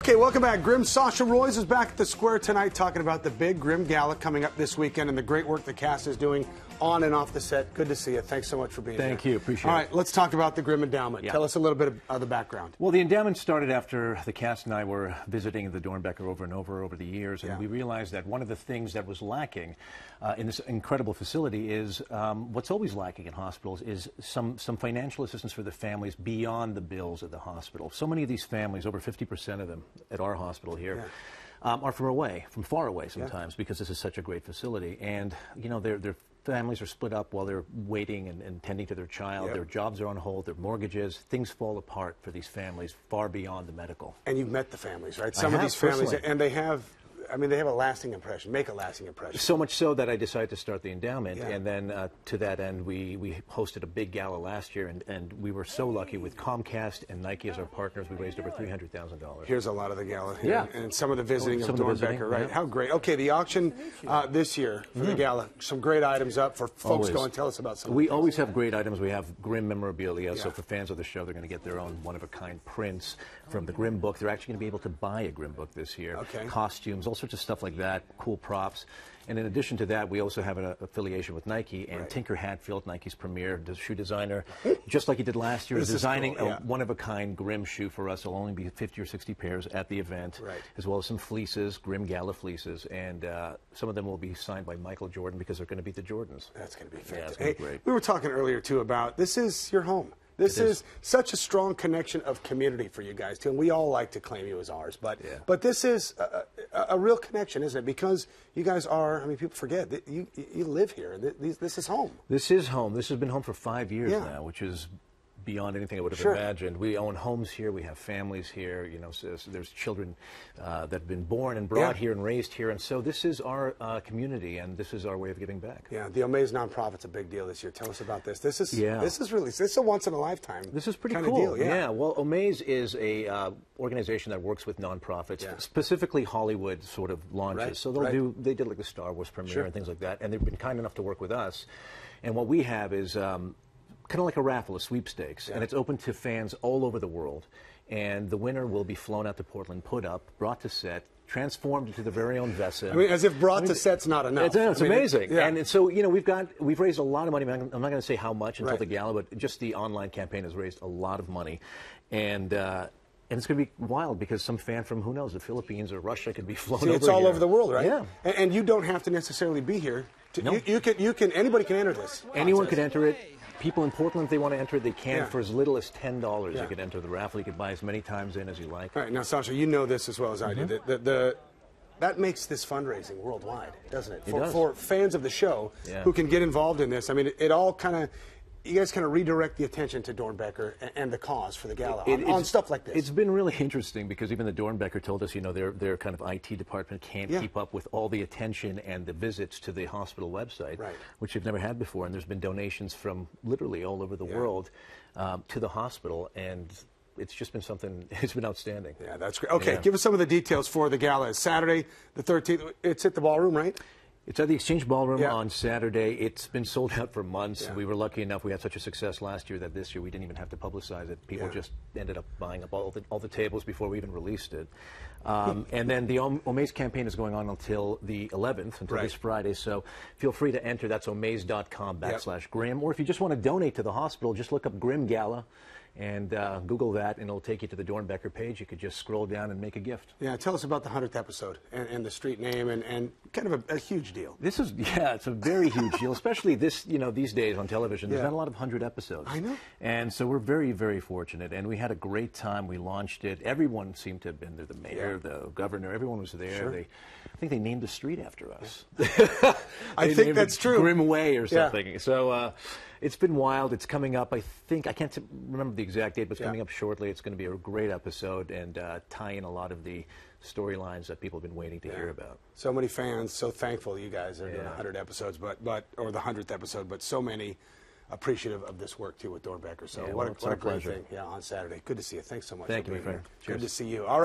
Okay, welcome back. Grimm, Sasha Roiz is back at the Square tonight talking about the big Grimm Gala coming up this weekend and the great work the cast is doing on and off the set. Good to see you. Thanks so much for being here. Thank you. Appreciate it. All right, let's talk about the Grimm Endowment. Yeah. Tell us a little bit of the background. Well, the endowment started after the cast and I were visiting the Doernbecher over and over the years, and we realized that one of the things that was lacking in this incredible facility is what's always lacking in hospitals is some financial assistance for the families beyond the bills at the hospital. So many of these families, over 50% of them at our hospital here, are from far away sometimes because this is such a great facility, and you know their families are split up while they're waiting and tending to their child. Their jobs are on hold, their mortgages, things fall apart for these families far beyond the medical. And you've met the families, right? Some of these families, and they have, I mean, they have a lasting impression, make a lasting impression. So much so that I decided to start the endowment, and then to that end, we hosted a big gala last year, and we were so lucky with Comcast and Nike as our partners. We raised over $300,000. Here's a lot of the gala, and some of the visiting of Doernbecher, right? How great. Okay, the auction this year for the gala, some great items up for folks going. Tell us about some. We always have great items. We have Grimm memorabilia, so for fans of the show, they're going to get their own one-of-a-kind prints from the Grimm book. They're actually going to be able to buy a Grimm book this year. Costumes, all sorts of stuff like that, cool props. And in addition to that, we also have an affiliation with Nike, and Tinker Hatfield, Nike's premier shoe designer, just like he did last year, is designing a one-of-a-kind Grimm shoe for us. It'll only be 50 or 60 pairs at the event, as well as some fleeces, Grimm Gala fleeces, and some of them will be signed by Michael Jordan because they're going to be the Jordans. That's going to be fantastic. Yeah, it's going to be great. We were talking earlier, too, about this is your home. This is such a strong connection of community for you guys, too, and we all like to claim you as ours, but this is a real connection, isn't it? Because you guys are, I mean, people forget, that you live here. This is home. This is home. This has been home for 5 years now, which is beyond anything I would have imagined. We own homes here. We have families here. You know, so there's children that have been born and brought here and raised here, and so this is our community, and this is our way of giving back. Yeah, the Omaze nonprofit's a big deal this year. Tell us about this. This is really a once in a lifetime. This is pretty kind cool. of deal. Yeah. Well, Omaze is a organization that works with nonprofits, specifically Hollywood sort of launches. So they'll they did like the Star Wars premiere and things like that, and they've been kind enough to work with us. And what we have is kind of like a raffle, a sweepstakes, and it's open to fans all over the world. And the winner will be flown out to Portland, put up, brought to set, transformed into the very own vessel. I mean, as if brought to set's not enough. It's amazing. And so, you know, we've raised a lot of money. I'm not going to say how much until the gala, but just the online campaign has raised a lot of money. And it's going to be wild because some fan from, who knows, the Philippines or Russia could be flown over it's all here. over the world, right? Yeah. And you don't have to necessarily be here. Anybody can enter this. Anyone could enter it. People in Portland, if they want to enter it, they can for as little as $10. You could enter the raffle. You could buy as many times in as you like. All right, now, Sasha, you know this as well as I do. That makes this fundraising worldwide, doesn't it? For fans of the show who can get involved in this. I mean, it all kind of, you guys kind of redirect the attention to Doernbecher and the cause for the gala on stuff like this. It's been really interesting because even the Doernbecher told us, you know, their kind of IT department can't keep up with all the attention and the visits to the hospital website, which they've never had before. And there's been donations from literally all over the world to the hospital, and it's just been something, it's been outstanding. Yeah, that's great. Okay, give us some of the details for the gala. It's Saturday, the 13th. It's at the ballroom, right? It's at the Exchange Ballroom on Saturday. It's been sold out for months. We were lucky enough. We had such a success last year that this year we didn't even have to publicize it. People just ended up buying up all the tables before we even released it. And then the Omaze campaign is going on until the 11th, until this Friday. So feel free to enter. That's omaze.com/Grimm. Or if you just want to donate to the hospital, just look up Grimm Gala and Google that, and it'll take you to the Doernbecher page. You could just scroll down and make a gift. Yeah, tell us about the 100th episode and the street name and kind of a huge deal. This is, it's a very huge deal, especially these days on television. There's not a lot of 100 episodes. I know. And so we're very, very fortunate, and we had a great time. We launched it. Everyone seemed to have been there, the mayor, the governor, everyone was there. I think they named the street after us. I think that's true. Grimm Way or something. So it's been wild. It's coming up, I think, I can't remember the exact date, but it's coming up shortly. It's going to be a great episode and tie in a lot of the storylines that people have been waiting to hear about. So many fans, so thankful you guys are doing 100 episodes, or the 100th episode, but so many appreciative of this work, too, with Doernbecher. So what a great thing on Saturday. Good to see you. Thanks so much. Thank you, my friend. Good to see you. All right.